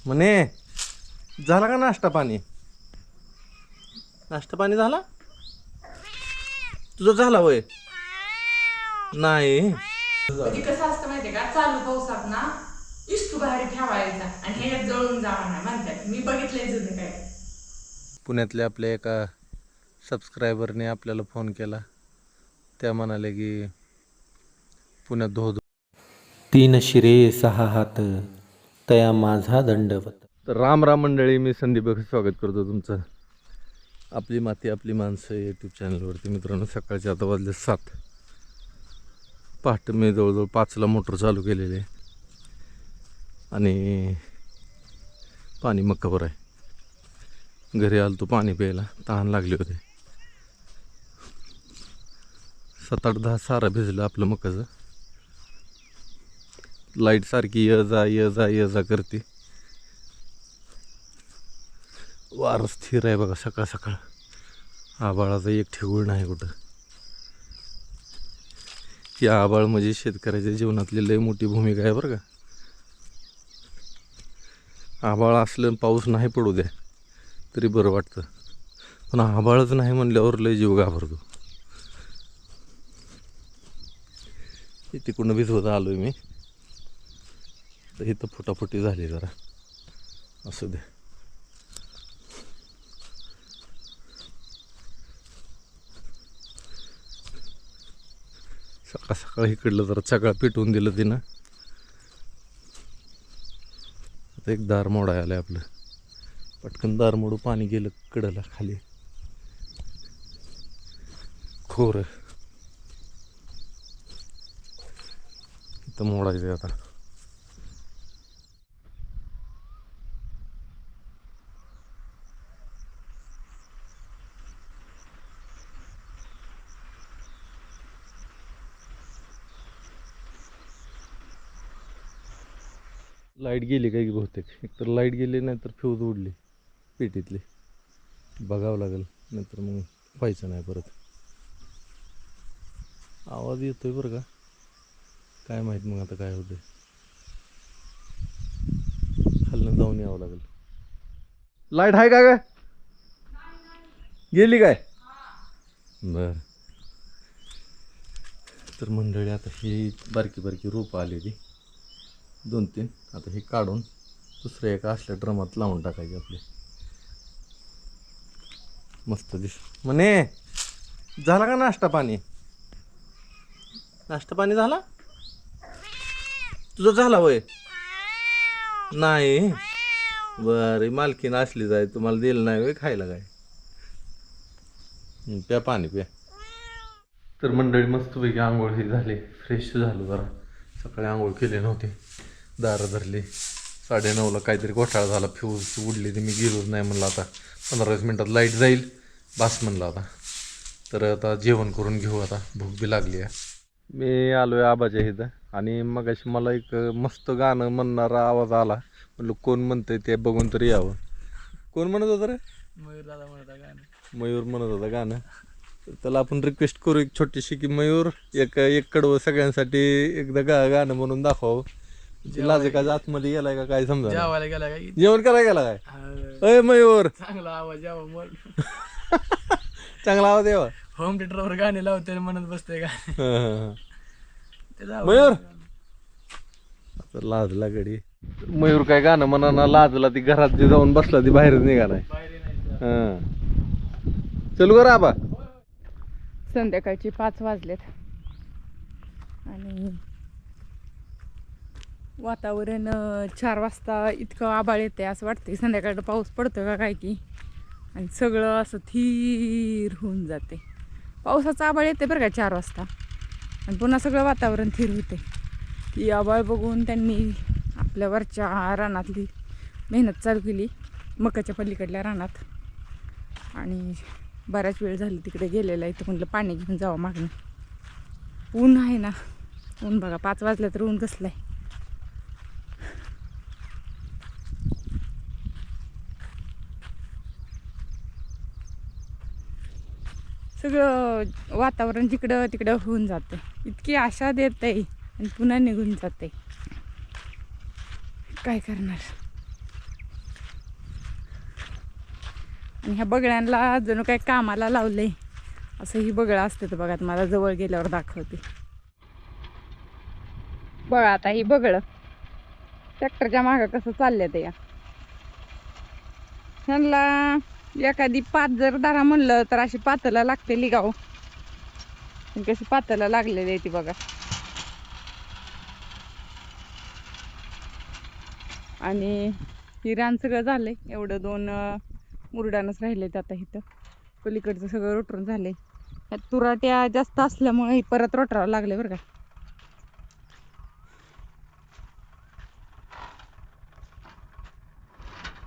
म्हणे झाला का नाश्ता पाणी? नाश्ता पाणी झाला तुझं? झाला वय नाही. म्हणजे कसं असतं माहितीये का, चालू पावसात ना इष्टू बाहेर ठेवायचा आणि ह्याच्यात जळून जावा ना म्हणतात. मी बघितलंय जुने काय. पुण्यातल्या आपल्या एका सबस्क्रायबरने आपल्याला फोन केला. त्या म्हणाले की पुण्यात धो तीन शिरे सहा हात तया माझा दंडवत. तर राम राम मंडळी, मी संदीप स्वागत करतो तुमचं आपली माती आपली माणसं यूट्यूब चॅनलवरती. मित्रांनो, सकाळचे आता वाजले 7. पहाटे मी जवळजवळ 5ला मोटर चालू केलेली आहे आणि पाणी मक्काभर आहे. घरी आलो तो पाणी प्यायला, तहान लागले होते. 7-8-10 सारा भिजलं आपलं मक्काचं. लाईट सारखी ये जा करते. वार स्थिर आहे बघा. सकाळ सकाळ आबाळाचा एक ठिगुळ नाही कुठं. ही आबाळ म्हणजे शेतकऱ्याच्या जीवनातली लय मोठी भूमिका आहे बरं का. आबाळ असलं पाऊस नाही पडू द्या तरी बरं वाटतं, पण आबाळच नाही म्हणल्यावर लय जीव घाबरतो. तिकडून भिजवत आलोय मी, तर इथं फुटाफुटी झाली जरा. असू दे. सकाळ सकाळ इकडलं जरा सगळं पिटवून दिलं तिनं. आता एक दार मोडाय आलंय आपलं. पटकन दार मोडू, पाणी गेलं कडला खाली खोर. इथं मोडायचं आता. लाईट गेली काय की बहुतेक. एकतर लाईट गेली नाही तर फ्यूज उडली पेटीतली. बघावं लागेल, नाहीतर मग व्हायचं नाही परत. आवाज येतोय बरं का, काय माहीत मग आता काय होतंय. खालनं जाऊन यावं लागेल. लाईट आहे का? गेली काय? बर. तर मंडळी, आता ही बारकी बारकी रोपं आली ती 2-3. आता हे काढून दुसऱ्या एका असल्या ड्रमात लावून टाकायचे आपले. मस्त दिस. म्हणे झाला का नाश्ता पाणी? नाश्ता पाणी झाला तुझं? झाला वय नाही. बरं, मालकीन असली जाय, तुम्हाला दिलं नाही वय खायला काय? प्या पाणी प्या. तर मंडळी, मस्तपैकी आंघोळ ही झाली, फ्रेश झालो जरा. सकाळी आंघोळ केली नव्हती, दारं धरली. 9:30ला काहीतरी घोटाळा झाला, फ्यूज उडली. ती मी गेलोच नाही म्हणलं. आता 15-20 मिनटात लाईट जाईल, बास म्हणलं आता. तर आता जेवण करून घेऊ, आता भूक बी लागली आहे. मी आलो आहे आबाच्या इथं, आणि मगाशी मला एक मस्त गाणं म्हणणारा आवाज आला. म्हणलं कोण म्हणतंय ते बघून तरी यावं. कोण म्हणत होतं रे? मयूर दादा म्हणता गाणं. मयूर म्हणत होता गाणं. तर त्याला आपण रिक्वेस्ट करू एक छोटीशी, की मयूर एक कडवं सगळ्यांसाठी एकदा गाणं म्हणून दाखवावं. लाजकाच्या आतमध्ये गेलाय का काय समजा. जेवायला गेला काय? जेवण करायला गेला काय? अय मयूर, चांगला आवाज यावा मग. चांगला आवाज यावा. होम थिएटरवर गाणे लावते म्हणत बसते का? मयूर आता लाजला गडी. मयूर काय गाणं म्हणा लाजला. ती घरात जे जाऊन बसला ती बाहेरच निघालाय. चलू का आबा? संध्याकाळचे 5 वाजलेत आणि वातावरण 4 वाजता इतकं आभाळ येते, असं वाटतं संध्याकाळचा पाऊस पडतो का काय की. आणि सगळं असं थीर होऊन जाते. पावसाचा आभाळ येते बरं का 4 वाजता, आणि पुन्हा सगळं वातावरण थीर होते. ती आभाळ बघून त्यांनी आपल्यावरच्या रानातली मेहनत चालू केली, मकाच्या पलीकडल्या रानात. आणि बराच वेळ झाली तिकडे गेलेला आहे, तर म्हटलं पाणी घेऊन जावं मागणं. ऊन आहे ना, ऊन बघा 5 वाजल्या तर ऊन कसलं आहे. सगळं वातावरण जिकडं तिकडं होऊन जातं. इतकी आशा देत आहे आणि पुन्हा निघून जाते. काय करणार. आणि ह्या बगळ्यांना जणू काही कामाला लावले असं ही बगळं असतं. तर बघा मला जवळ गेल्यावर दाखवते. बघा आता ही बगळं ट्रॅक्टरच्या मागं कसं चालले ते या. ह्यांना एखादी पात जर धरा म्हणलं तर अशी पातला लागते लिगाव. कशी पातला लागलेली आहे ती बघा. आणि ही रान सगळं झालंय. एवढं 2 मुरडानच राहिलेत आता इथं. पलीकडचं सगळं रोटरून झालंय. ह्यात तुराट्या जास्त असल्यामुळे परत रोटरावं लागले बरं का.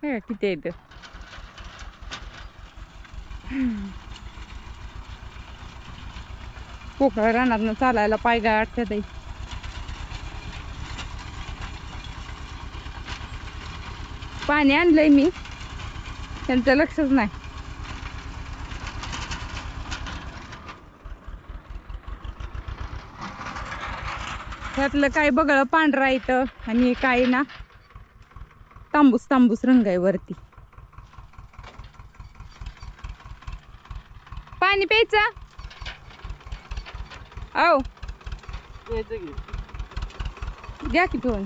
हे किती आहे इथं. पोकळ रानातनं चालायला पाय गाठतात. पाणी आणलंय मी, त्यांचं लक्षच नाही. त्यातलं काही बगळं पांढरा येतं आणि काही ना तांबूस तांबूस रंग आहे वरती. पाणी प्यायचं औ घ्या की पिऊन.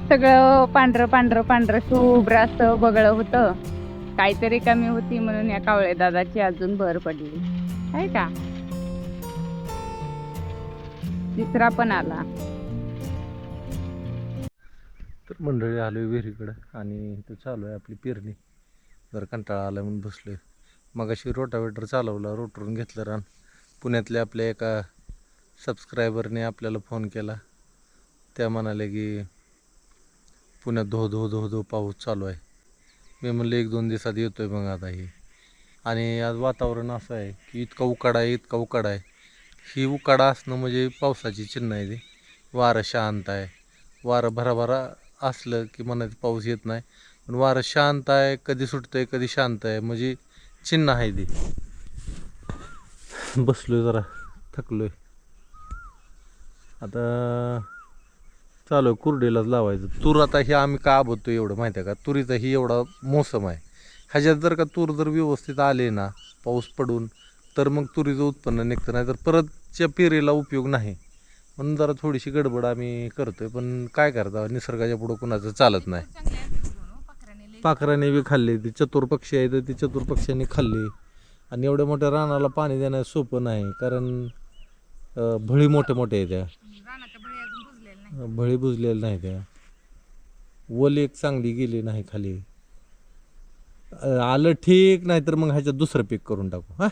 सगळं पांढरं पांढरं पांढरं शुभ्र असं बगळं होतं. काहीतरी कमी होती म्हणून या कावळे दादाची अजून भर पडली आहे का. तिसरा पण आला. तर मंडळी आलोय विहिरीकडं आणि इथं चालू आहे आपली पेरणी. जर कंटाळा आला म्हणून बसलोय. मगाशी रोटावेटर चालवला, रोटरून घेतलं रान. पुण्यातल्या आपल्या एका सबस्क्रायबरने आपल्याला फोन केला. त्या म्हणाले की पुण्यात धो धो धो धो पाऊस चालू आहे. मी म्हणलं 1-2 दिवसात येतोय मग आता ही. आणि आज वातावरण असं आहे की इतका उकाडा आहे, इतका उकाडा आहे. ही उकाडा असणं म्हणजे पावसाची चिन्ह आहे. ती वारं शांत आहे. वारं भराभरा असलं की म्हणायचं पाऊस येत नाही. पण वारं शांत आहे, कधी सुटतंय कधी शांत आहे, म्हणजे चिन्ह आहे ती. बसलोय जरा, थकलोय. आता चालू आहे कुरडीलाच लावायचं. तूर आता हे आम्ही का आबवतो एवढं माहिती आहे का. तुरीचा ही एवढा मोसम आहे. ह्याच्यात जर का तूर जर व्यवस्थित आले ना पाऊस पडून तर मग तुरीचं उत्पन्न निघतं. नाही तर परतच्या पेरीला उपयोग नाही. म्हणून जरा थोडीशी गडबड आम्ही करतोय. पण काय करता, निसर्गाच्या पुढं कुणाचं चालत नाही. पाखराने बी खाल्ली, ती चतुर पक्षी आहे तर ती चतुर पक्ष्यांनी खाल्ली. आणि एवढ्या मोठ्या रानाला पाणी देणं सोपं नाही, कारण भळी मोठे मोठे आहे. त्या भळी बुजलेल्या नाही. त्या वल एक चांगली गेली नाही खाली. आलं ठीक, नाही तर मग ह्याच्यात दुसरं पीक करून टाकू. हा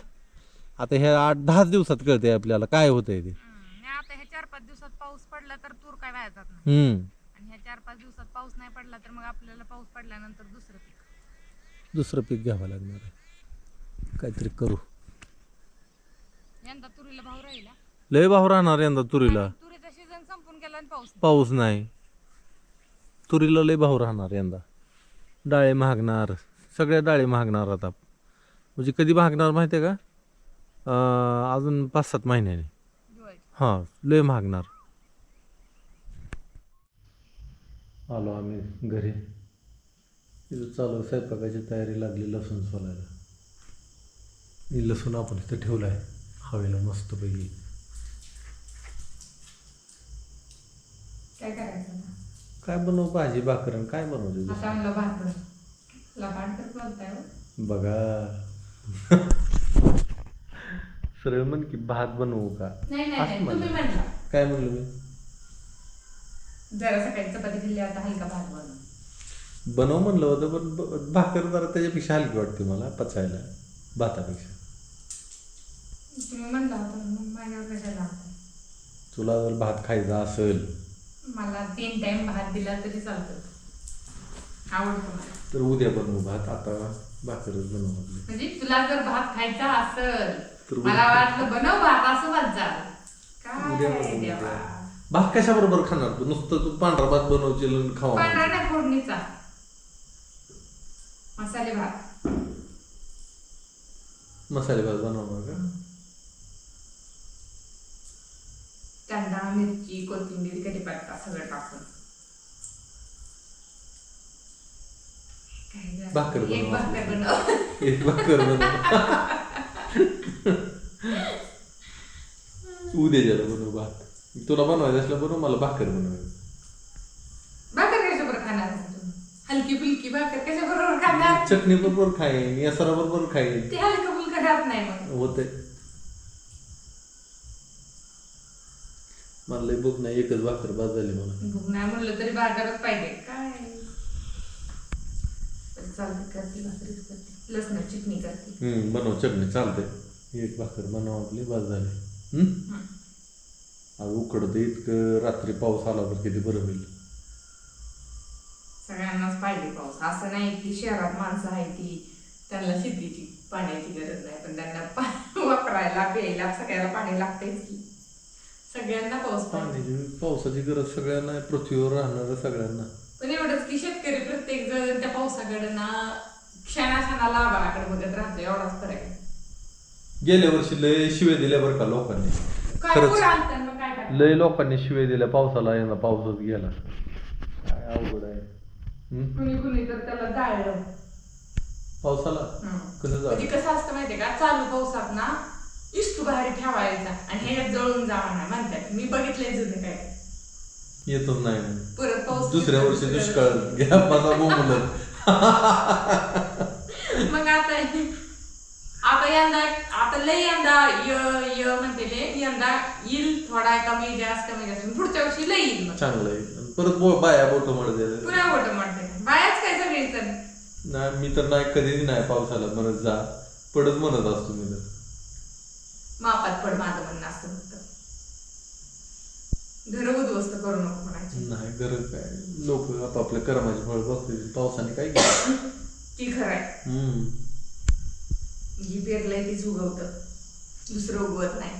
आता ह्या 8-10 दिवसात कळते आपल्याला काय होतंय ते. आता ह्या 4-5 दिवसात पाऊस पडला तर तूर काय वाया जात नाही. आणि ह्या 4-5 दिवसात पाऊस नाही पडला तर मग आपल्याला पाऊस पडल्यानंतर दुसरं पीक घ्यावं लागणार आहे. काहीतरी करू. यंदा तुरीला भाव राहिला, लय भाव राहणार यंदा तुरीला. तुरीचा सीझन संपून गेला आणि पाऊस नाही. तुरीला लय भाव राहणार यंदा. डाळे महागणार, सगळ्या डाळी महागणार आता. म्हणजे कधी महागणार माहिती आहे का, अजून 5-7 महिन्याने. हां लय महागणार. आलो आम्ही घरी. तिथं चालू स्वयंपाकाची तयारी लागली. लसूण सोलायला. लसूण आपण तिथं ठेवला आहे हवेला मस्तपैकी. काय करायचं काय बनवू, भाजी भाकरन काय बनवते आता आणलं भाकर. लबाडकर बोलताय बघा. सरळ म्हण की भात बनवू का. नाही तुम्ही म्हणला. काय म्हणलं मी. जरा सकाळी चपाती दिली, आता हलका भात बनव म्हणलं होतं, पण भाकर जरा त्याच्यापेक्षा हलकी वाटते मला पचायला भातापेक्षा. तुम्ही म्हणला होता मग माझ्यावर कशाला. तुला जर भात खायचा असेल मला 3 टाइम भात दिला तरी चालतं, आवडतो मला. तर उद्या बनवू भात, आता भाकरच बनवू आपली. म्हणजे तुला जर भात खायचा असेल, तर मला वाटलं बनव भात असं भात झालं उद्या काय बनवू देवा. उद्या. भात कशा बरोबर खाणार तू? नुसतं तू पांढरा भात बनवशील आणि खावा पांढरा नाही, फोडणीचा मसाले भात. मसाले भात बनवणार का? कांदा, मिरची, कोथिंबीर, कढीपत्ता सगळं टाकून काय झालं? भाकर एक बनव. भाकर बनव. एक भाकर बनव. उद्याच्याला बनवू भात. तुला बनवायचं असलं बनव, मला भाकर बनवायचं. भाकर कशा बरोबर खाणार तुम्ही? हलकी फुलकी भाकर कशा बरोबर खाणार? चटणी बरोबर खाईन, यासरा बरोबर खाईन. ते हलकं फुलकं खात नाही मग. होते. मला लय भूक नाही, एकच भाकर बाद झाली मला. भूक नाही म्हणलं तरी भाकरच पाहिजे काय. चालते, करते भाकरीच करते, लसण चटणी करते. बनव चटणी चालते. एक भाकर बनव आपली बाद झाली. आज उकडतं इतकं, रात्री पाऊस आला तर किती बरं होईल. सगळ्यांनाच पाहिजे पाऊस. असं नाही की शहरात माणसं आहे ती त्यांना शेतीची पाण्याची गरज नाही, पण त्यांना वापरायला प्यायला सगळ्याला पाणी लागतेच की. सगळ्यांना पाऊस पाहिजे. पावसाची गरज सगळ्यांना आहे, पृथ्वीवर राहणाऱ्या सगळ्यांना. पण एवढंच की शेतकरी प्रत्येक जण त्या पावसाकडे ना क्षणाक्षणाला आभाळाकडे बघत राहतो, एवढाच फरक आहे. गेल्या वर्षी लय शिवे दिल्या बरं का लोकांनी. काय खरंच. पुरं आलतं मग काय करणार? लय लोकांनी शिवे दिल्या पावसाला, यंदा पाऊसच गेला. काय अवघड आहे. कुणी कुणी तर त्याला जाळलं. पावसाला कसं म्हणजे झालं? कसं असतं माहितीये का, चालू पावसात ना इष्टू बाहेर ठेवायचा आणि ह्याच्यात जळून जावा नाही म्हणतात. मी बघितलंय जुने काय येतच नाही. परत पाऊस दुसऱ्या वर्षी दुष्काळ घ्या माझा बोंबलत. मग आता यंदा, आता लय यंदा म्हणते यंदा येईल, थोडा कमी जास्त पुढच्या वर्षी लय येईल. मग चांगलं आहे. परत बाया बोट म्हणत पुन्हा मोठं म्हणते बायाच काय सगळी तर. नाही, मी तर नाही, कधीच नाही पावसाला म्हणत जा, पडत म्हणत असतो मी तर. मापात पड माझं म्हणणं असतं फक्त. घर उद्ध्वस्त करू नको म्हणायची. नाही गरज काय, लोक आपापल्या कर्माची फळ बघतील. पावसाने काय केलं? ती खरं आहे. जी पेरलंय तीच उगवतं, दुसरं उगवत नाही.